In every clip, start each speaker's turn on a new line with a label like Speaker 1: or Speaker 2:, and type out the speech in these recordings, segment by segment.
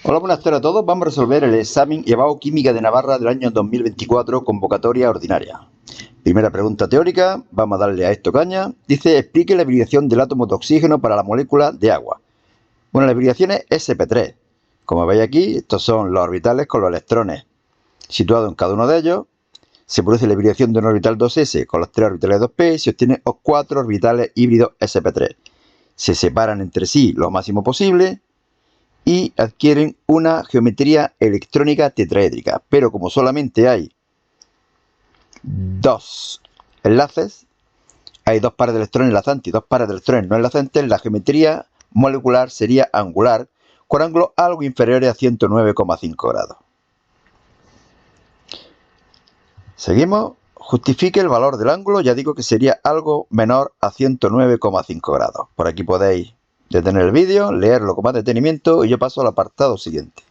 Speaker 1: Hola, buenas tardes a todos. Vamos a resolver el examen EBAU Química de Navarra del año 2024, convocatoria ordinaria. Primera pregunta teórica, vamos a darle a esto caña. Dice, explique la hibridación del átomo de oxígeno para la molécula de agua. Bueno, la hibridación es sp3. Como veis aquí, estos son los orbitales con los electrones situados en cada uno de ellos. Se produce la hibridación de un orbital 2s con los 3 orbitales 2p y se obtienen 4 orbitales híbridos sp3. Se separan entre sí lo máximo posible y adquieren una geometría electrónica tetraédrica. Pero como solamente hay dos enlaces, hay dos pares de electrones enlazantes y dos pares de electrones no enlazantes, la geometría molecular sería angular, con ángulos algo inferiores a 109,5 grados. Seguimos. Justifique el valor del ángulo, ya digo que sería algo menor a 109,5 grados. Por aquí podéis detener el vídeo, leerlo con más detenimiento y yo paso al apartado siguiente.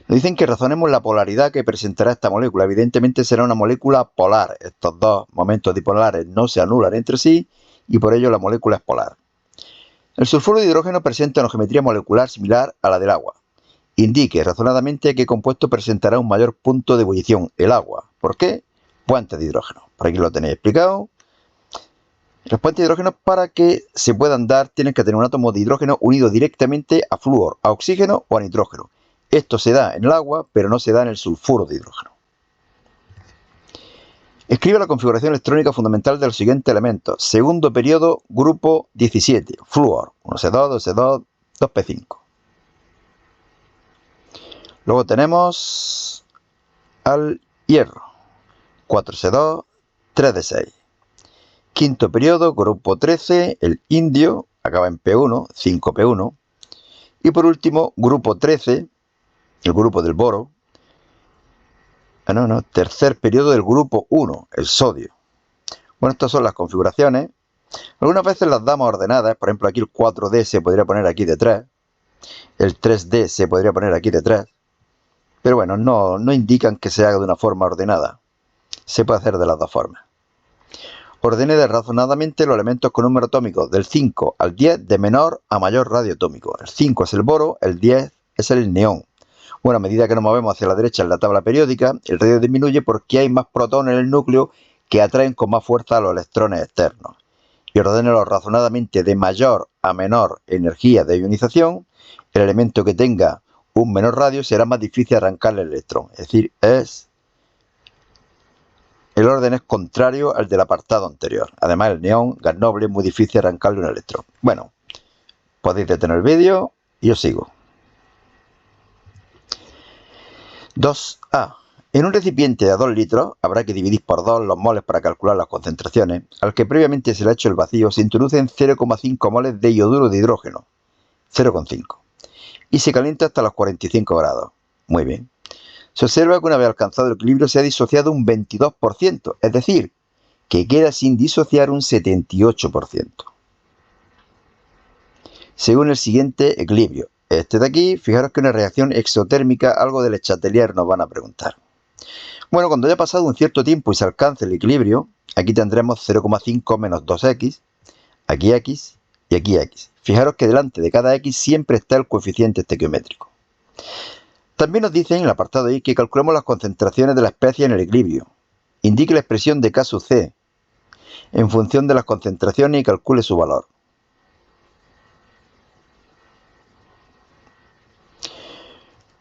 Speaker 1: Nos dicen que razonemos la polaridad que presentará esta molécula. Evidentemente será una molécula polar. Estos dos momentos dipolares no se anulan entre sí y por ello la molécula es polar. El sulfuro de hidrógeno presenta una geometría molecular similar a la del agua. Indique razonadamente qué compuesto presentará un mayor punto de ebullición, el agua. ¿Por qué? Puentes de hidrógeno. Por aquí lo tenéis explicado. Los puentes de hidrógeno, para que se puedan dar, tienen que tener un átomo de hidrógeno unido directamente a flúor, a oxígeno o a nitrógeno. Esto se da en el agua, pero no se da en el sulfuro de hidrógeno. Escribe la configuración electrónica fundamental de los siguientes elementos. Segundo periodo, grupo 17, flúor, 1s2, 2s2, 2p5. Luego tenemos al hierro, 4s2, 3d6. Quinto periodo, grupo 13, el indio, acaba en P1, 5p1. Y por último, grupo 13, el grupo del boro. Tercer periodo del grupo 1, el sodio. Bueno, estas son las configuraciones. Algunas veces las damos ordenadas. Por ejemplo, aquí el 4D se podría poner aquí de 3. El 3D se podría poner aquí de 3. Pero bueno, no indican que se haga de una forma ordenada. Se puede hacer de las dos formas. Ordene razonadamente los elementos con número atómico del 5 al 10 de menor a mayor radio atómico. El 5 es el boro, el 10 es el neón. Bueno, a medida que nos movemos hacia la derecha en la tabla periódica, el radio disminuye porque hay más protones en el núcleo que atraen con más fuerza a los electrones externos. Y ordénelo razonadamente de mayor a menor energía de ionización. El elemento que tenga un menor radio será más difícil arrancarle el electrón. Es decir, el orden es contrario al del apartado anterior. Además, el neón, gas noble, es muy difícil arrancarle un electrón. Bueno, podéis detener el vídeo y yo sigo. 2A. En un recipiente de 2 litros, habrá que dividir por 2 los moles para calcular las concentraciones. Al que previamente se le ha hecho el vacío, se introducen 0,5 moles de ioduro de hidrógeno. 0,5. Y se calienta hasta los 45 grados. Muy bien. Se observa que una vez alcanzado el equilibrio se ha disociado un 22%, es decir, que queda sin disociar un 78%. Según el siguiente equilibrio. Este de aquí, fijaros que una reacción exotérmica, algo del Chatelier nos van a preguntar. Bueno, cuando haya pasado un cierto tiempo y se alcance el equilibrio, aquí tendremos 0,5 menos 2x, aquí x y aquí x. Fijaros que delante de cada x siempre está el coeficiente estequiométrico. También nos dicen en el apartado I que calculemos las concentraciones de la especie en el equilibrio. Indique la expresión de K sub C en función de las concentraciones y calcule su valor.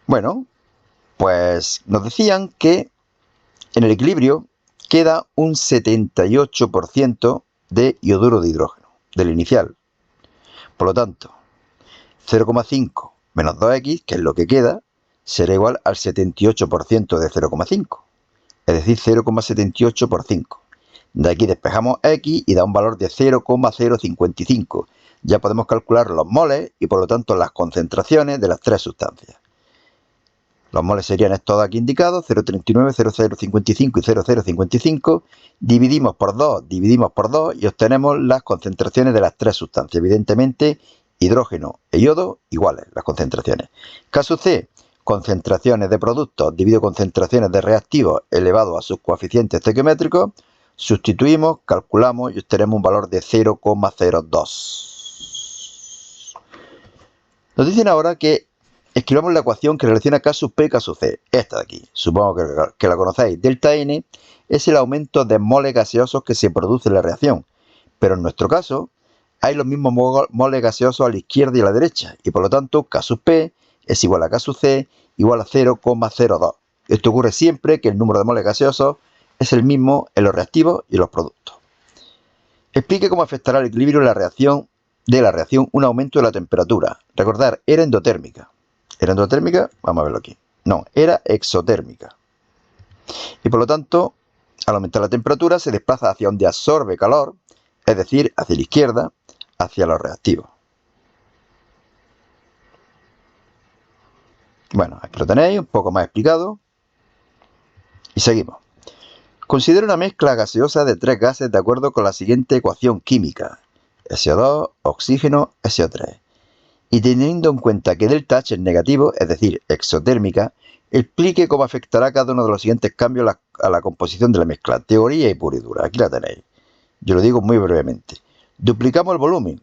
Speaker 1: Bueno, pues nos decían que en el equilibrio queda un 78% de ioduro de hidrógeno, del inicial. Por lo tanto, 0,5 menos 2x, que es lo que queda, será igual al 78% de 0,5. Es decir, 0,78 por 5. De aquí despejamos x y da un valor de 0,055. Ya podemos calcular los moles y por lo tanto las concentraciones de las tres sustancias. Los moles serían estos aquí indicados, 0,39, 0,055 y 0,055. Dividimos por 2 y obtenemos las concentraciones de las tres sustancias. Evidentemente, hidrógeno e yodo iguales, las concentraciones. Caso C, concentraciones de productos dividido concentraciones de reactivos elevado a sus coeficientes estequiométricos. Sustituimos, calculamos y obtenemos un valor de 0,02. Nos dicen ahora que escribamos la ecuación que relaciona K sub P y K sub C. Esta de aquí, supongo que la conocéis. Delta N es el aumento de moles gaseosos que se produce en la reacción. Pero en nuestro caso, hay los mismos moles gaseosos a la izquierda y a la derecha. Y por lo tanto, K sub P es igual a K sub C igual a 0,02. Esto ocurre siempre que el número de moles gaseosos es el mismo en los reactivos y en los productos. Explique cómo afectará el equilibrio de la reacción un aumento de la temperatura. Recordar, era endotérmica. ¿Era endotérmica? Vamos a verlo aquí. No, era exotérmica. Y por lo tanto, al aumentar la temperatura, se desplaza hacia donde absorbe calor, es decir, hacia la izquierda, hacia los reactivos. Bueno, aquí lo tenéis, un poco más explicado. Y seguimos. Considera una mezcla gaseosa de tres gases de acuerdo con la siguiente ecuación química. SO2, oxígeno, SO3. Y teniendo en cuenta que delta H es negativo, es decir, exotérmica, explique cómo afectará cada uno de los siguientes cambios a la composición de la mezcla. Teoría y pura y dura. Aquí la tenéis. Yo lo digo muy brevemente. Duplicamos el volumen.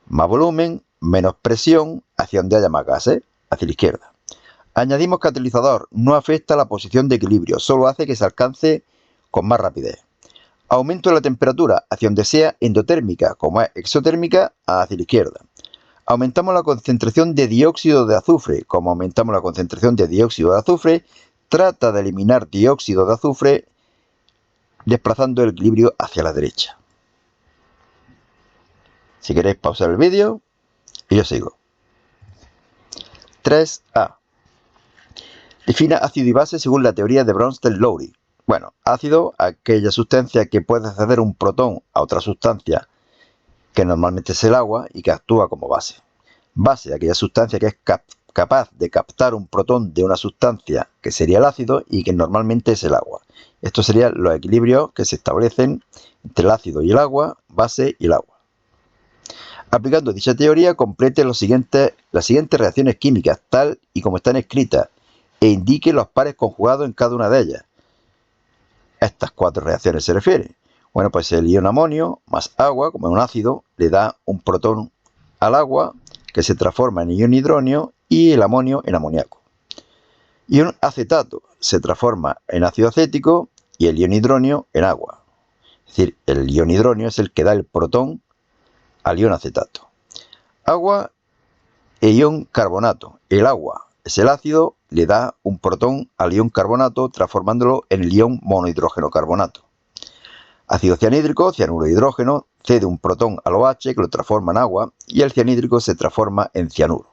Speaker 1: Más volumen, menos presión, hacia donde haya más gases, hacia la izquierda. Añadimos catalizador. No afecta la posición de equilibrio, solo hace que se alcance con más rapidez. Aumento de la temperatura hacia donde sea endotérmica, como es exotérmica, hacia la izquierda. Aumentamos la concentración de dióxido de azufre. Como aumentamos la concentración de dióxido de azufre, trata de eliminar dióxido de azufre desplazando el equilibrio hacia la derecha. Si queréis pausar el vídeo y yo sigo. 3A. Defina ácido y base según la teoría de Bronsted-Lowry. Bueno, ácido, aquella sustancia que puede ceder un protón a otra sustancia que normalmente es el agua y que actúa como base. Base, aquella sustancia que es capaz de captar un protón de una sustancia que sería el ácido y que normalmente es el agua. Estos serían los equilibrios que se establecen entre el ácido y el agua, base y el agua. Aplicando dicha teoría, complete las siguientes reacciones químicas, tal y como están escritas, e indique los pares conjugados en cada una de ellas. Estas cuatro reacciones se refieren. Bueno, pues el ion amonio más agua, como es un ácido, le da un protón al agua que se transforma en ion hidronio y el amonio en amoníaco. Ion acetato se transforma en ácido acético y el ion hidronio en agua. Es decir, el ion hidronio es el que da el protón al ion acetato. Agua e ion carbonato. El agua es el ácido, le da un protón al ion carbonato transformándolo en el ion monohidrógeno carbonato. Ácido cianhídrico, cianuro de hidrógeno, cede un protón al OH que lo transforma en agua y el cianhídrico se transforma en cianuro.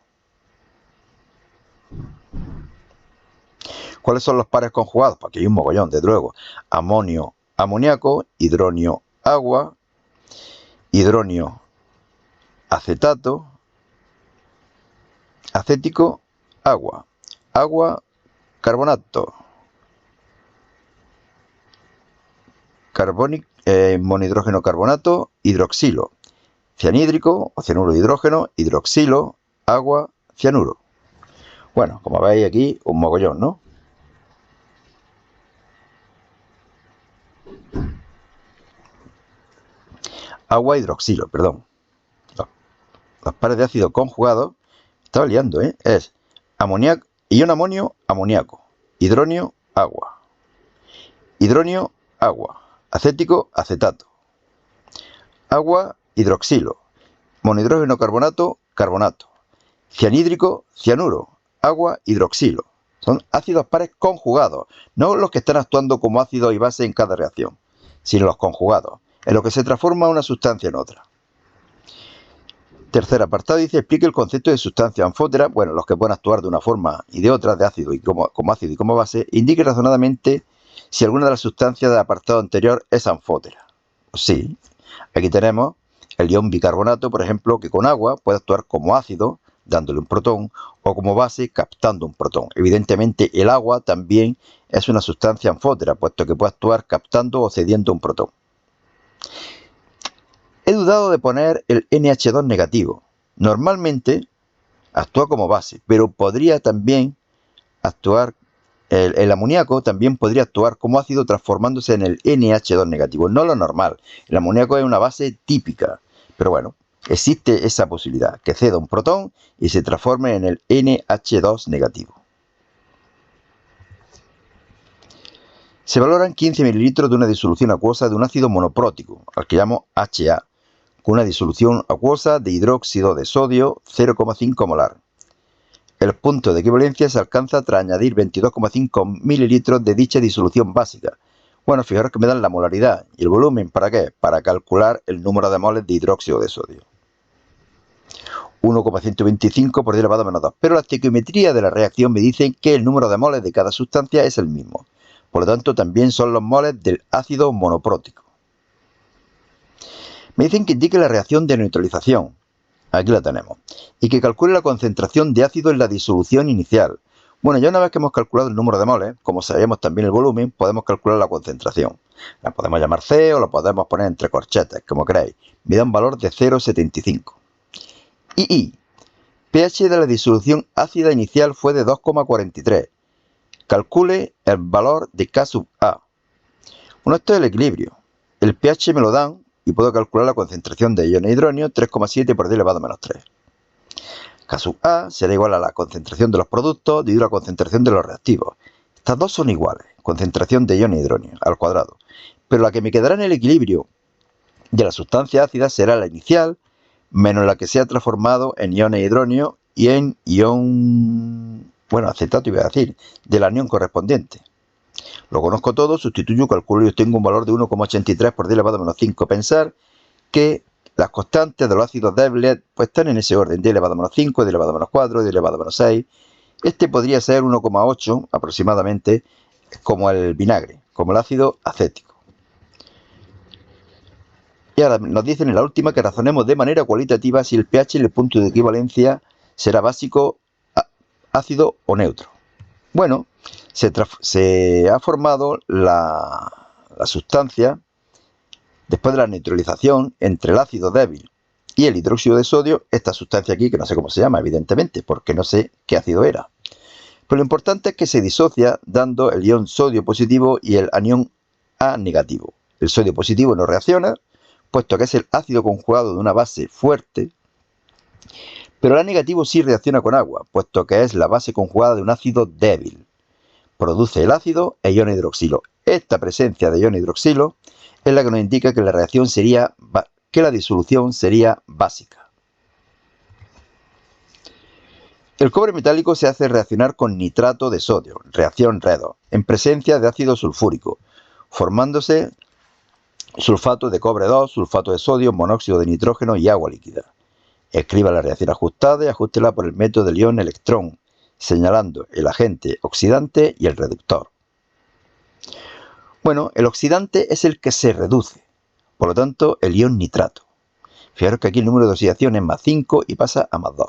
Speaker 1: ¿Cuáles son los pares conjugados? Pues aquí hay un mogollón, desde luego. Amonio, amoníaco, hidronio, agua, hidronio, acetato, acético, agua, agua, carbonato, monohidrógeno carbonato, hidroxilo, cianhídrico o cianuro de hidrógeno, hidroxilo, agua, cianuro. Bueno, como veis aquí, un mogollón, ¿no? Agua, hidroxilo, perdón. Los pares de ácido conjugados, estaba liando, es amoníaco, ion amonio, amoníaco, hidronio, agua, hidronio, agua, acético, acetato, agua, hidroxilo, monohidrógeno carbonato, carbonato, cianhídrico, cianuro, agua, hidroxilo. Son ácidos pares conjugados, no los que están actuando como ácido y base en cada reacción, sino los conjugados, en los que se transforma una sustancia en otra. Tercer apartado dice, explique el concepto de sustancia anfótera, bueno, los que pueden actuar de una forma y de otra, de ácido y como ácido y como base, indique razonadamente si alguna de las sustancias del apartado anterior es anfótera. Sí, aquí tenemos el ion bicarbonato, por ejemplo, que con agua puede actuar como ácido, dándole un protón, o como base, captando un protón. Evidentemente, el agua también es una sustancia anfótera, puesto que puede actuar captando o cediendo un protón. He dudado de poner el NH2 negativo. Normalmente actúa como base, pero podría también actuar, el amoníaco también podría actuar como ácido transformándose en el NH2 negativo. No lo normal. El amoníaco es una base típica, pero bueno, Existe esa posibilidad, que ceda un protón y se transforme en el NH2 negativo. Se valoran 15 ml de una disolución acuosa de un ácido monoprótico, al que llamo HA, con una disolución acuosa de hidróxido de sodio 0,5 molar. El punto de equivalencia se alcanza tras añadir 22,5 ml de dicha disolución básica. Bueno, fijaros que me dan la molaridad y el volumen, ¿para qué? Para calcular el número de moles de hidróxido de sodio. 1,125 por 10 elevado a menos 2. Pero la estequiometría de la reacción me dice que el número de moles de cada sustancia es el mismo. Por lo tanto, también son los moles del ácido monoprótico. Me dicen que indique la reacción de neutralización. Aquí la tenemos. Y que calcule la concentración de ácido en la disolución inicial. Bueno, ya una vez que hemos calculado el número de moles, como sabemos también el volumen, podemos calcular la concentración. La podemos llamar C o la podemos poner entre corchetes, como queráis. Me da un valor de 0,75. Y pH de la disolución ácida inicial fue de 2,43. Calcule el valor de K sub A. Bueno, esto es el equilibrio. El pH me lo dan y puedo calcular la concentración de iones hidrógeno 3,7 por 10 elevado a menos 3. K sub A será igual a la concentración de los productos dividido la concentración de los reactivos. Estas dos son iguales, concentración de iones hidrógeno al cuadrado. Pero la que me quedará en el equilibrio de la sustancia ácida será la inicial menos la que se ha transformado en iones hidrógeno y en ion, acetato iba a decir, del anión correspondiente. Lo conozco todo, sustituyo, calculo y obtengo un valor de 1,83 por 10 elevado a menos 5. Pensar que las constantes de los ácidos débiles pues están en ese orden, 10 elevado a menos 5, 10 elevado a menos 4, 10 elevado a menos 6. Este podría ser 1,8 aproximadamente, como el vinagre, como el ácido acético. Y ahora nos dicen en la última que razonemos de manera cualitativa si el pH en el punto de equivalencia será básico, ácido o neutro. Bueno, se ha formado la sustancia después de la neutralización entre el ácido débil y el hidróxido de sodio, esta sustancia aquí, que no sé cómo se llama, evidentemente, porque no sé qué ácido era. Pero lo importante es que se disocia dando el ion sodio positivo y el anión A negativo. El sodio positivo no reacciona, puesto que es el ácido conjugado de una base fuerte, pero el A negativo sí reacciona con agua, puesto que es la base conjugada de un ácido débil. Produce el ácido e ion hidroxilo. Esta presencia de ion hidroxilo es la que nos indica que la disolución sería básica. El cobre metálico se hace reaccionar con nitrato de sodio, reacción redox, en presencia de ácido sulfúrico, formándose sulfato de cobre 2, sulfato de sodio, monóxido de nitrógeno y agua líquida. Escriba la reacción ajustada y ajústela por el método del ion electrón, señalando el agente oxidante y el reductor. Bueno, el oxidante es el que se reduce, por lo tanto el ion nitrato. Fijaros que aquí el número de oxidación es más 5 y pasa a más 2.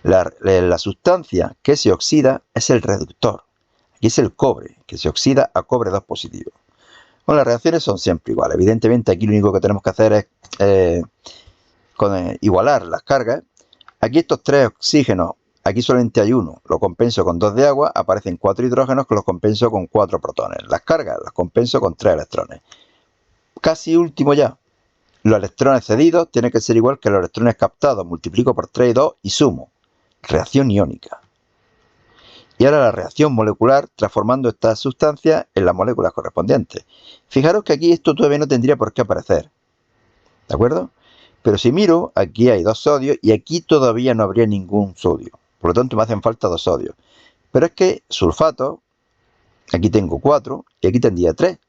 Speaker 1: La sustancia que se oxida es el reductor. Aquí es el cobre, que se oxida a cobre 2 positivo. Bueno, las reacciones son siempre iguales. Evidentemente aquí lo único que tenemos que hacer es igualar las cargas. Aquí estos 3 oxígenos, aquí solamente hay uno, lo compenso con 2 de agua, aparecen 4 hidrógenos que los compenso con 4 protones. Las cargas las compenso con 3 electrones. Casi último ya. Los electrones cedidos tienen que ser igual que los electrones captados. Multiplico por 3 y 2 y sumo. Reacción iónica. Y ahora la reacción molecular transformando estas sustancias en las moléculas correspondientes. Fijaros que aquí esto todavía no tendría por qué aparecer. ¿De acuerdo? Pero si miro, aquí hay 2 sodios y aquí todavía no habría ningún sodio. Por lo tanto me hacen falta 2 sodios. Pero es que sulfato, aquí tengo 4 y aquí tendría 3.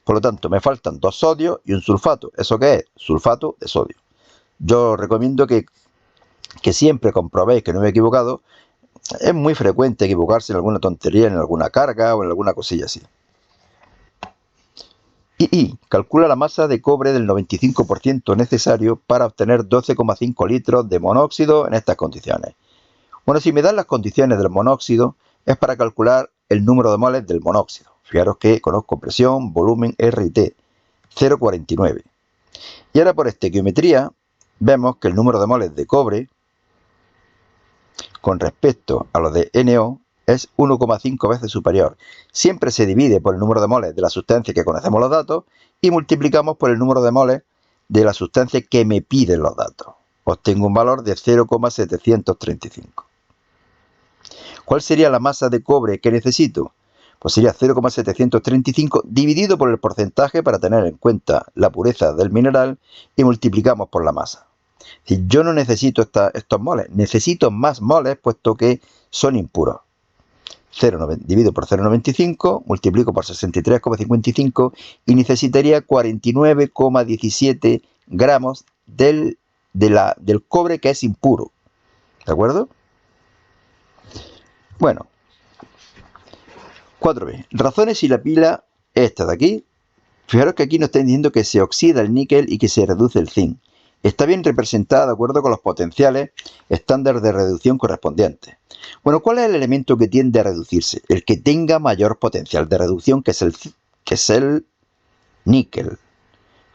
Speaker 1: Por lo tanto me faltan 2 sodios y un sulfato. ¿Eso qué es? Sulfato de sodio. Yo recomiendo que siempre comprobéis que no me he equivocado. Es muy frecuente equivocarse en alguna tontería, en alguna carga o en alguna cosilla así. Y calcula la masa de cobre del 95% necesario para obtener 12,5 litros de monóxido en estas condiciones. Bueno, si me dan las condiciones del monóxido, es para calcular el número de moles del monóxido. Fijaros que conozco presión, volumen, R y T, 0,49. Y ahora por estequiometría, vemos que el número de moles de cobre con respecto a los de NO es 1,5 veces superior. Siempre se divide por el número de moles de la sustancia que conocemos los datos y multiplicamos por el número de moles de la sustancia que me piden los datos. Obtengo un valor de 0,735. ¿Cuál sería la masa de cobre que necesito? Pues sería 0,735 dividido por el porcentaje para tener en cuenta la pureza del mineral y multiplicamos por la masa. Es decir, yo no necesito estos moles, necesito más moles puesto que son impuros. Divido por 0,95, multiplico por 63,55 y necesitaría 49,17 gramos del cobre que es impuro. ¿De acuerdo? Bueno, 4b. Razones si la pila, esta de aquí. Fijaros que aquí nos está diciendo que se oxida el níquel y que se reduce el zinc. Está bien representada de acuerdo con los potenciales estándar de reducción correspondientes. Bueno, ¿cuál es el elemento que tiende a reducirse? El que tenga mayor potencial de reducción, que es el níquel.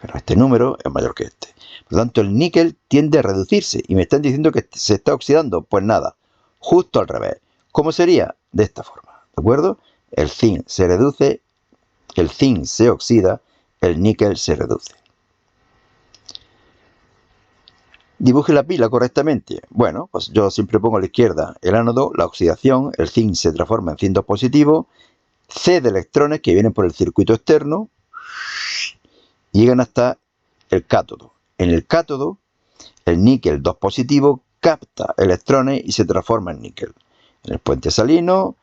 Speaker 1: Pero este número es mayor que este. Por lo tanto, el níquel tiende a reducirse. Y me están diciendo que se está oxidando. Pues nada, justo al revés. ¿Cómo sería? De esta forma. ¿De acuerdo? El zinc se reduce, el zinc se oxida, el níquel se reduce. Dibuje la pila correctamente. Bueno, pues yo siempre pongo a la izquierda el ánodo, la oxidación, el zinc se transforma en zinc 2 positivo, C de electrones que vienen por el circuito externo y llegan hasta el cátodo. En el cátodo, el níquel 2 positivo capta electrones y se transforma en níquel. En el puente salino,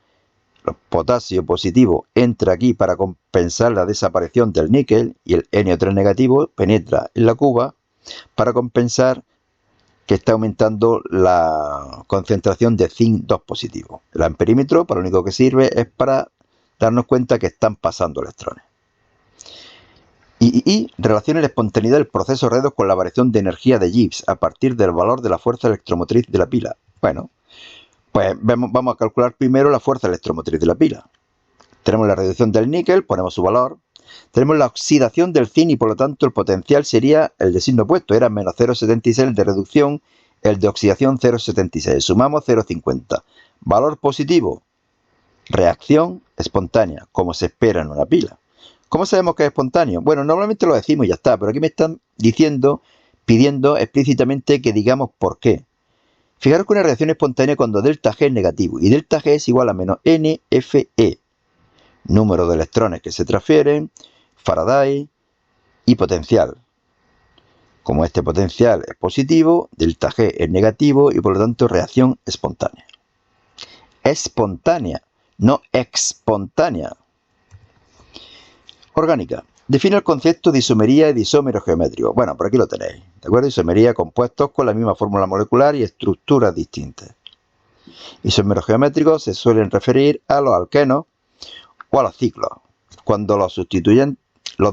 Speaker 1: el potasio positivo entra aquí para compensar la desaparición del níquel y el NO3 negativo penetra en la cuba para compensar que está aumentando la concentración de zinc 2 positivo. El amperímetro para lo único que sirve es para darnos cuenta que están pasando electrones. Y relaciona la espontaneidad del proceso redox con la variación de energía de Gibbs a partir del valor de la fuerza electromotriz de la pila. Bueno, pues vamos a calcular primero la fuerza electromotriz de la pila. Tenemos la reducción del níquel, ponemos su valor. Tenemos la oxidación del zinc y por lo tanto el potencial sería el de signo opuesto. Era menos 0,76 el de reducción, el de oxidación 0,76. Sumamos 0,50. Valor positivo. Reacción espontánea, como se espera en una pila. ¿Cómo sabemos que es espontáneo? Bueno, normalmente lo decimos y ya está, pero aquí me están pidiendo explícitamente que digamos por qué. Fijaros que una reacción espontánea cuando delta G es negativo y delta G es igual a menos NFE. Número de electrones que se transfieren, Faraday y potencial. Como este potencial es positivo, delta G es negativo y por lo tanto reacción espontánea. Espontánea, no espontánea. Orgánica. Define el concepto de isomería y de isómero geométrico. Bueno, por aquí lo tenéis. ¿De acuerdo? Isomería, compuestos con la misma fórmula molecular y estructuras distintas. Isómeros geométricos se suelen referir a los alquenos o a los ciclos, cuando los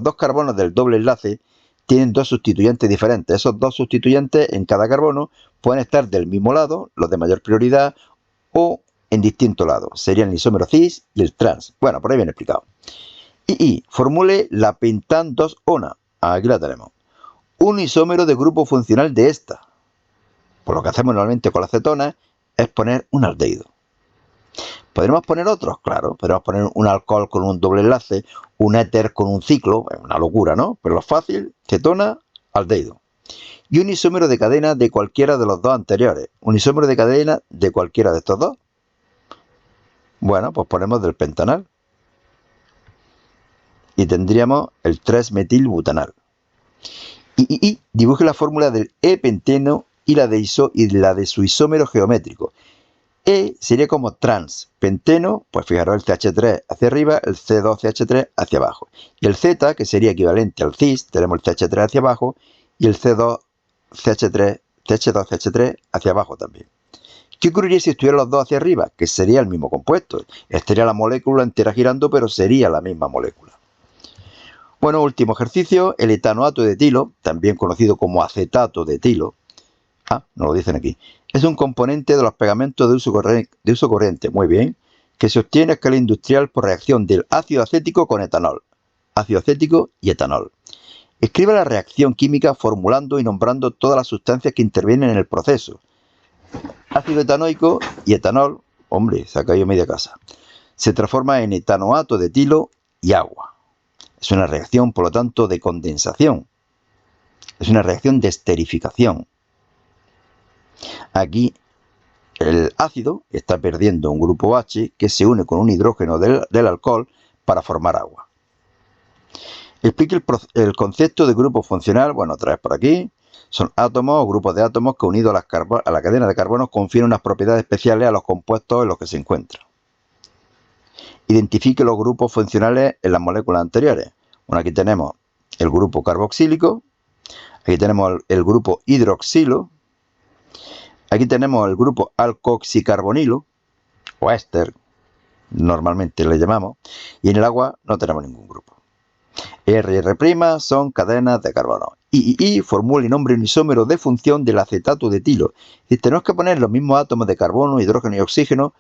Speaker 1: dos carbonos del doble enlace tienen dos sustituyentes diferentes. Esos dos sustituyentes en cada carbono pueden estar del mismo lado, los de mayor prioridad, o en distinto lado. Serían el isómero cis y el trans. Bueno, por ahí bien explicado. Y formule la pentan 2-ona. Aquí la tenemos. Un isómero de grupo funcional de esta. Pues lo que hacemos normalmente con la acetona es poner un aldehído. ¿Podremos poner otros? Claro, podemos poner un alcohol con un doble enlace, un éter con un ciclo, es una locura, ¿no? Pero lo fácil, cetona, aldehído. Y un isómero de cadena de cualquiera de los dos anteriores. Un isómero de cadena de cualquiera de estos dos. Bueno, pues ponemos del pentanal. Y tendríamos el 3-metilbutanal. Y dibuje la fórmula del E-penteno y la de su isómero geométrico. E sería como trans. Penteno, pues fijaros el CH3 hacia arriba, el C2CH3 hacia abajo. Y el Z, que sería equivalente al cis, tenemos el CH3 hacia abajo y el CH2CH3 hacia abajo también. ¿Qué ocurriría si estuvieran los dos hacia arriba? Que sería el mismo compuesto. Estaría la molécula entera girando, pero sería la misma molécula. Bueno, último ejercicio, el etanoato de etilo, también conocido como acetato de etilo, no lo dicen aquí, es un componente de los pegamentos de uso corriente, muy bien, que se obtiene a escala industrial por reacción del ácido acético con etanol. Ácido acético y etanol. Escribe la reacción química formulando y nombrando todas las sustancias que intervienen en el proceso. Ácido etanoico y etanol, hombre, se ha caído media casa, se transforma en etanoato de etilo y agua. Es una reacción, por lo tanto, de condensación. Es una reacción de esterificación. Aquí el ácido está perdiendo un grupo H que se une con un hidrógeno del alcohol para formar agua. Explique el concepto de grupo funcional. Bueno, otra vez por aquí. Son átomos o grupos de átomos que unidos a la cadena de carbono confieren unas propiedades especiales a los compuestos en los que se encuentran. Identifique los grupos funcionales en las moléculas anteriores. Bueno, aquí tenemos el grupo carboxílico, aquí tenemos el grupo hidroxilo, aquí tenemos el grupo alcoxicarbonilo, o éster, normalmente le llamamos, y en el agua no tenemos ningún grupo. R y R' son cadenas de carbono. I formula y nombre un isómero de función del acetato de etilo. Y tenemos que poner los mismos átomos de carbono, hidrógeno y oxígeno,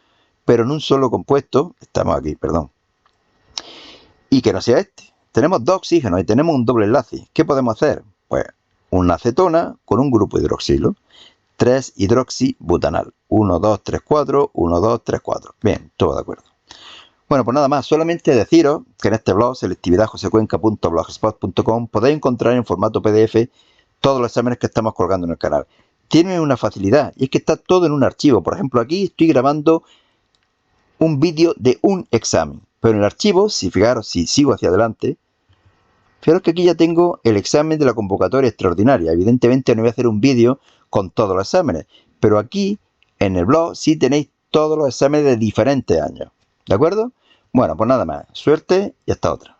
Speaker 1: pero en un solo compuesto. Estamos aquí, perdón. Y que no sea este. Tenemos dos oxígenos y tenemos un doble enlace. ¿Qué podemos hacer? Pues una acetona con un grupo hidroxilo. 3-hidroxibutanal. 1, 2, 3, 4. 1, 2, 3, 4. Bien, todo de acuerdo. Bueno, pues nada más, solamente deciros que en este blog, selectividadjosecuenca.blogspot.com, podéis encontrar en formato PDF todos los exámenes que estamos colgando en el canal. Tiene una facilidad, y es que está todo en un archivo. Por ejemplo, aquí estoy grabando un vídeo de un examen, pero en el archivo, si fijaros, si sigo hacia adelante, fijaros que aquí ya tengo el examen de la convocatoria extraordinaria. Evidentemente no voy a hacer un vídeo con todos los exámenes, pero aquí en el blog sí tenéis todos los exámenes de diferentes años. ¿De acuerdo? Bueno, pues nada más. Suerte y hasta otra.